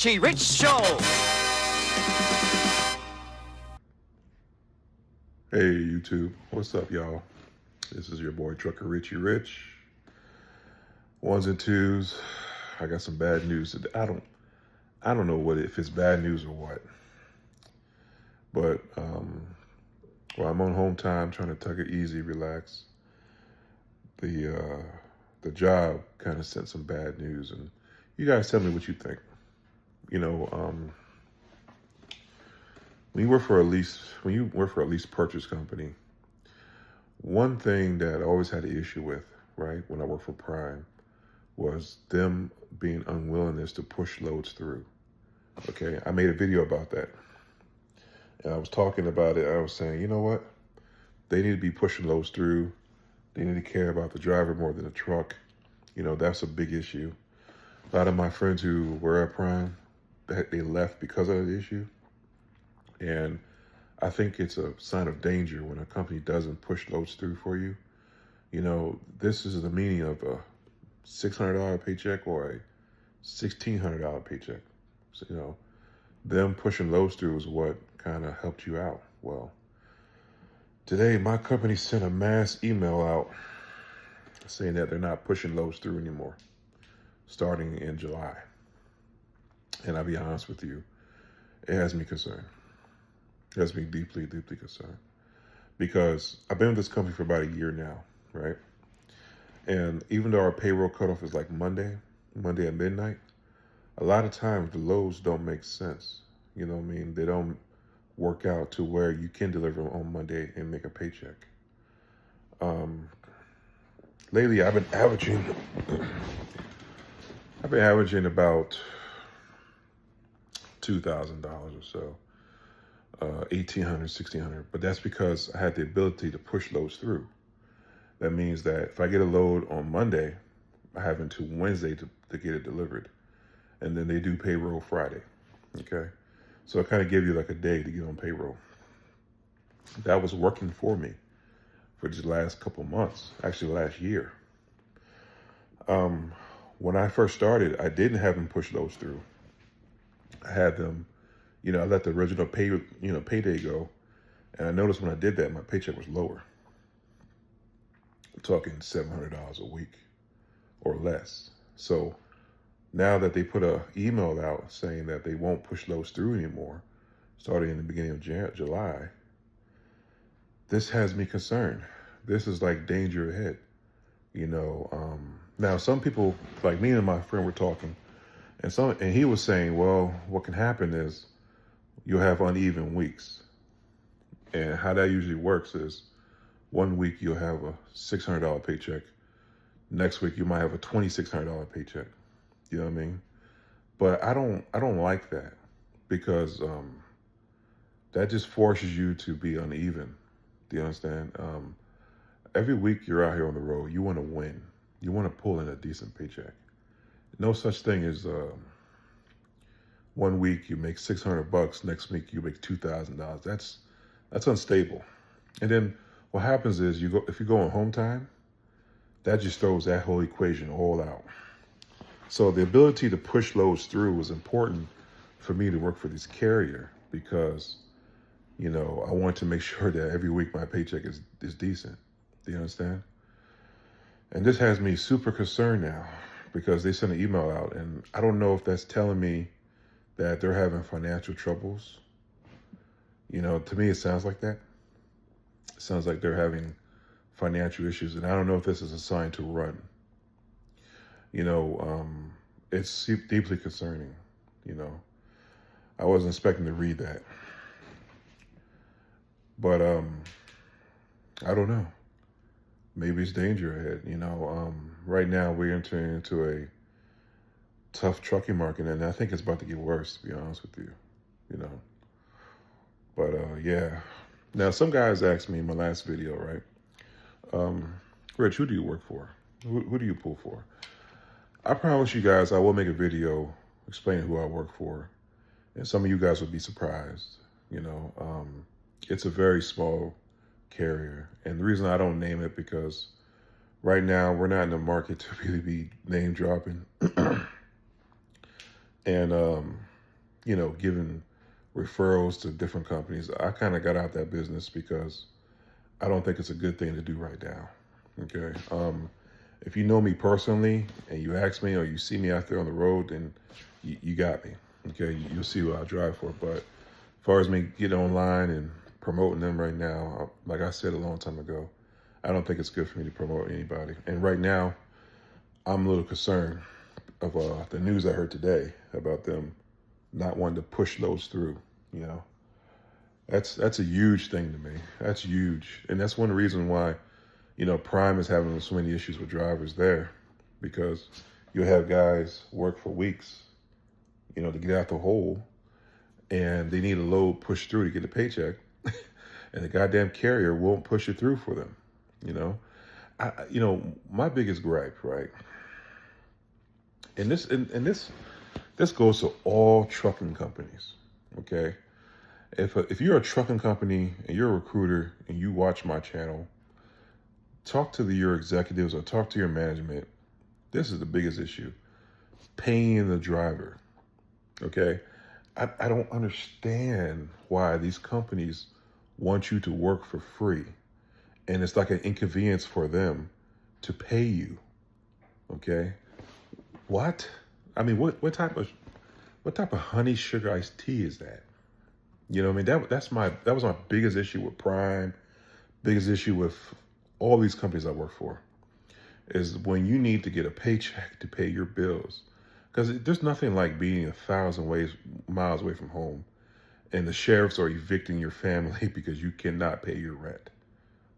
Richie Rich Show. Hey YouTube, what's up y'all? This is your boy Trucker Richie Rich. Ones and twos, I got some bad news. I don't know if it's bad news or what. But well, I'm on home time trying to take it easy, relax. The job kind of sent some bad news, and you guys tell me what you think. You know, when you work for a lease purchase company, one thing that I always had an issue with, right, when I worked for Prime, was them being unwillingness to push loads through. Okay, I made a video about that. And I was talking about it. I was saying, you know what? They need to be pushing loads through. They need to care about the driver more than the truck. You know, that's a big issue. A lot of my friends who were at Prime, they left because of the issue. And I think it's a sign of danger when a company doesn't push loads through for you. You know, this is the meaning of a $600 paycheck or a $1,600 paycheck. So, you know, them pushing loads through is what kind of helped you out. Well, today my company sent a mass email out saying that they're not pushing loads through anymore, starting in July. And I'll be honest with you, it has me concerned. It has me deeply, deeply concerned. Because I've been with this company for about a year now, right? And even though our payroll cutoff is like Monday at midnight, a lot of times the loads don't make sense. You know what I mean? They don't work out to where you can deliver on Monday and make a paycheck. Lately, I've been averaging about $2,000 or so, $1,800, $1,600. But that's because I had the ability to push loads through. That means that if I get a load on Monday, I have until Wednesday to get it delivered. And then they do payroll Friday, okay? So I kind of give you like a day to get on payroll. That was working for me for just the last couple months, actually last year. When I first started, I didn't have them push those through. I had them, you know, I let the original payday go. And I noticed when I did that, my paycheck was lower. I'm talking $700 a week or less. So now that they put an email out saying that they won't push loads through anymore, starting in the beginning of July, this has me concerned. This is like danger ahead. You know, now some people, like me and my friend were talking, and he was saying, well, what can happen is you'll have uneven weeks. And how that usually works is 1 week you'll have a $600 paycheck. Next week you might have a $2,600 paycheck. You know what I mean? But I don't like that, because that just forces you to be uneven. Do you understand? Every week you're out here on the road, you want to win. You want to pull in a decent paycheck. No such thing as 1 week you make $600, next week you make $2,000. That's unstable. And then what happens is if you go on home time, that just throws that whole equation all out. So the ability to push loads through was important for me to work for this carrier, because, you know, I want to make sure that every week my paycheck is decent. Do you understand? And this has me super concerned now, because they sent an email out, and I don't know if that's telling me that they're having financial troubles. You know, to me, it sounds like that. It sounds like they're having financial issues, and I don't know if this is a sign to run. You know, it's deeply concerning. You know, I wasn't expecting to read that, but I don't know. Maybe it's danger ahead. You know, right now we're entering into a tough trucking market, and I think it's about to get worse, to be honest with you. You know, but yeah. Now, some guys asked me in my last video, right? Rich, who do you work for? Who do you pull for? I promise you guys, I will make a video explaining who I work for, and some of you guys will be surprised. You know, it's a very small carrier, and the reason I don't name it, because right now we're not in the market to really be name dropping. And giving referrals to different companies. I kind of got out that business because I don't think it's a good thing to do right now. Okay. If you know me personally and you ask me or you see me out there on the road, then you got me. Okay. You'll see what I drive for. But as far as me getting online and promoting them right now, like I said a long time ago, I don't think it's good for me to promote anybody. And right now, I'm a little concerned of the news I heard today about them not wanting to push those through. You know, that's a huge thing to me. That's huge, and that's one reason why Prime is having so many issues with drivers there, because you'll have guys work for weeks, to get out the hole, and they need a load pushed through to get a paycheck, and the goddamn carrier won't push it through for them. My biggest gripe, right? And this goes to all trucking companies. Okay, if you're a trucking company and you're a recruiter and you watch my channel, talk to your executives or talk to your management. This is the biggest issue: paying the driver. Okay, I don't understand why these companies want you to work for free, and it's like an inconvenience for them to pay you. Okay, what? I mean, what type of honey sugar iced tea is that? You know what I mean? That was my biggest issue with Prime, biggest issue with all these companies I work for, is when you need to get a paycheck to pay your bills. Because there's nothing like being 1,000 miles away from home and the sheriffs are evicting your family because you cannot pay your rent.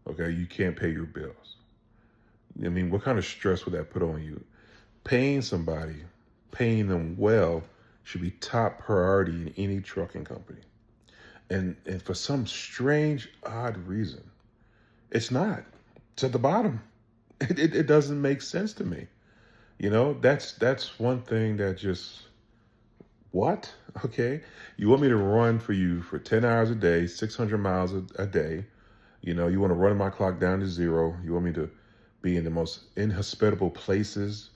Okay, you can't pay your bills. I mean, what kind of stress would that put on you? Paying somebody, paying them well, should be top priority in any trucking company. And for some strange, odd reason, it's not. It's at the bottom. It doesn't make sense to me. That's one thing that just, what? Okay. You want me to run for you for 10 hours a day, 600 miles a day. You want to run my clock down to zero. You want me to be in the most inhospitable places.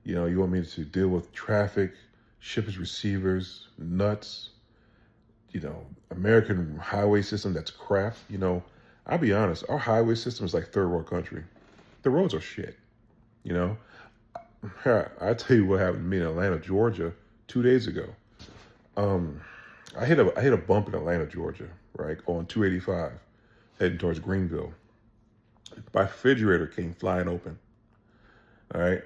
You want me to deal with traffic, shippers, receivers, nuts, American highway system that's crap. I'll be honest, our highway system is like third world country. The roads are shit. I tell you what happened to me in Atlanta, Georgia, 2 days ago. I hit a bump in Atlanta, Georgia, right, on 285, heading towards Greenville. My refrigerator came flying open. All right,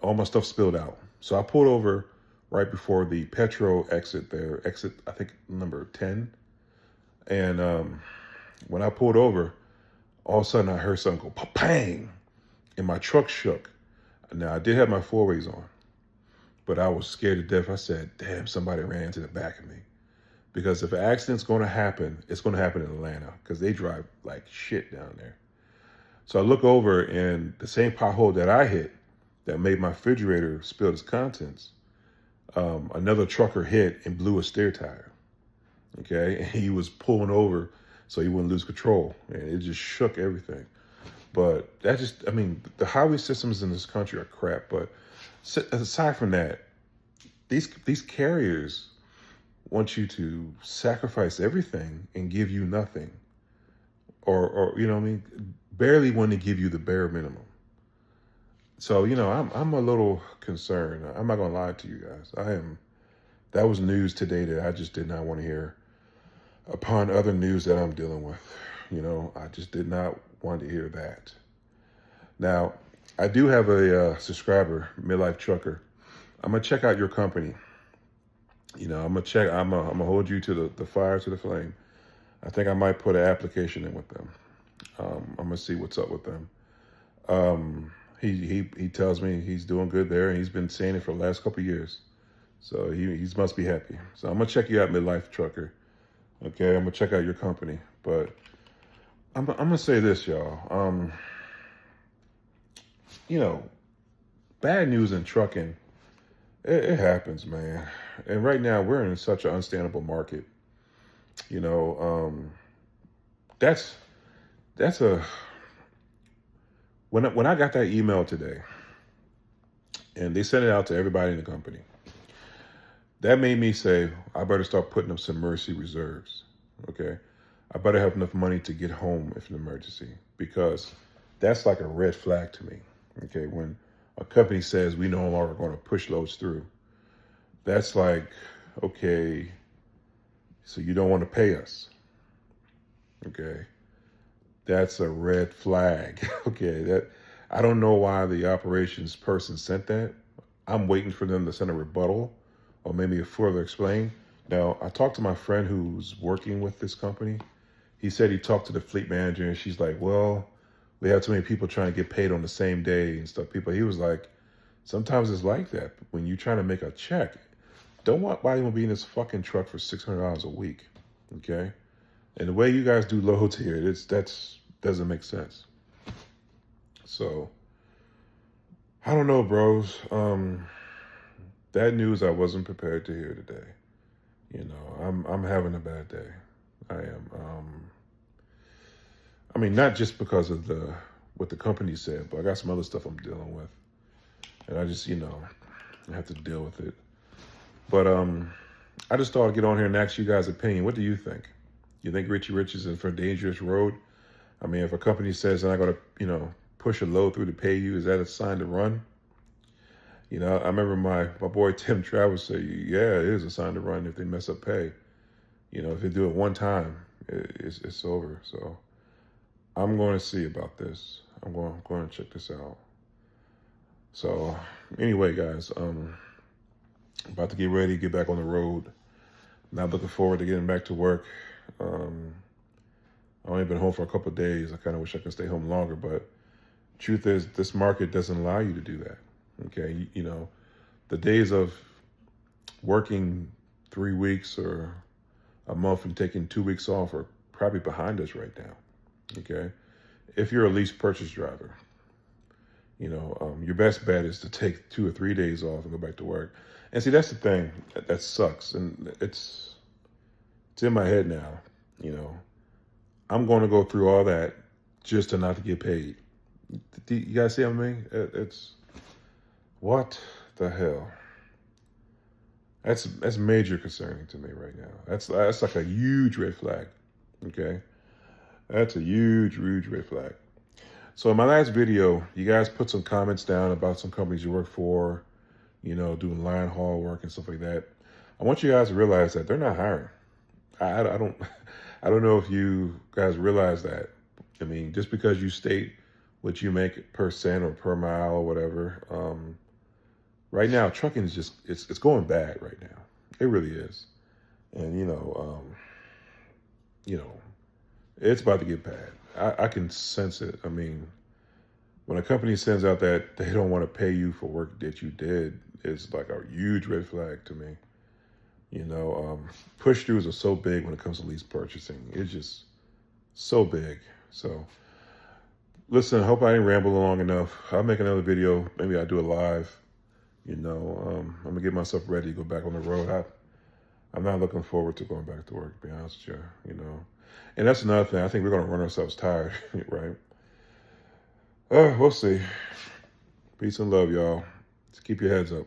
all my stuff spilled out. So I pulled over right before the Petro exit there, I think number 10. And when I pulled over, all of a sudden I heard something go pang, and my truck shook. Now I did have my four-ways on, but I was scared to death. I said, damn, somebody ran into the back of me. Because if an accident's going to happen, it's going to happen in Atlanta because they drive like shit down there. So I look over, and the same pothole that I hit that made my refrigerator spill its contents, another trucker hit and blew a steer tire. Okay, and he was pulling over so he wouldn't lose control, and it just shook everything. But the highway systems in this country are crap. But aside from that, these carriers want you to sacrifice everything and give you nothing, or barely want to give you the bare minimum. So I'm a little concerned. I'm not gonna lie to you guys. I am. That was news today that I just did not want to hear. Upon other news that I'm dealing with, I just did not want to hear that. Now, I do have a subscriber, Midlife Trucker. I'm gonna check out your company. I'm gonna hold you to the fire, to the flame. I think I might put an application in with them. I'm gonna see what's up with them. He tells me he's doing good there, and he's been saying it for the last couple of years. So he must be happy. So I'm gonna check you out, Midlife Trucker. Okay, I'm gonna check out your company. But I'm gonna say this, y'all. Bad news in trucking, it happens, man. And right now we're in such an unstable market. That's a when I got that email today, and they sent it out to everybody in the company. That made me say, I better start putting up some mercy reserves. Okay. I better have enough money to get home if an emergency, because that's like a red flag to me. Okay. When a company says we no longer going to push loads through, that's like, okay, so you don't want to pay us. Okay. That's a red flag. Okay. I don't know why the operations person sent that. I'm waiting for them to send a rebuttal or maybe a further explain. Now, I talked to my friend who's working with this company. He said he talked to the fleet manager and she's like, well, we have too many people trying to get paid on the same day and stuff. He was like, sometimes it's like that. When you're trying to make a check, don't want why you be in this fucking truck for $600 a week. Okay. And the way you guys do loads here, that's doesn't make sense. So I don't know, bros. That news I wasn't prepared to hear today. You know, I'm having a bad day. I am. I mean, not just because of what the company said, but I got some other stuff I'm dealing with, and I just, I have to deal with it. But I just thought I'd get on here and ask you guys' opinion. What do you think? You think Richie Rich is in for a dangerous road? I mean, if a company says they're not going to, push a load through to pay you, is that a sign to run? I remember my boy Tim Travers say, yeah, it is a sign to run if they mess up pay. If they do it one time, it's over. So I'm going to see about this. I'm going to check this out. So anyway, guys, about to get ready, get back on the road. Not looking forward to getting back to work. I've only been home for a couple of days. I kind of wish I could stay home longer, but truth is, this market doesn't allow you to do that. Okay, the days of working 3 weeks or a month and taking 2 weeks off are probably behind us right now. Okay, if you're a lease purchase driver, your best bet is to take 2 or 3 days off and go back to work. And see, that's the thing that sucks, and it's in my head now. I'm going to go through all that just to not to get paid. You guys see what I mean? It's what the hell? That's major concerning to me right now. That's like a huge red flag. Okay, that's a huge red flag. So in my last video, you guys put some comments down about some companies you work for, doing line haul work and stuff like that. I want you guys to realize that they're not hiring. I don't know if you guys realize that. I mean, just because you state what you make per cent or per mile or whatever, right now trucking is just it's going bad right now. It really is, and it's about to get bad. I can sense it. I mean, when a company sends out that they don't want to pay you for work that you did, it's like a huge red flag to me. Push throughs are so big when it comes to lease purchasing. It's just so big. So listen, I hope I didn't ramble long enough. I'll make another video. Maybe I'll do it live. I'm gonna get myself ready to go back on the road. I'm not looking forward to going back to work, to be honest with you, And that's another thing. I think we're gonna run ourselves tired, right? We'll see. Peace and love, y'all. Just keep your heads up.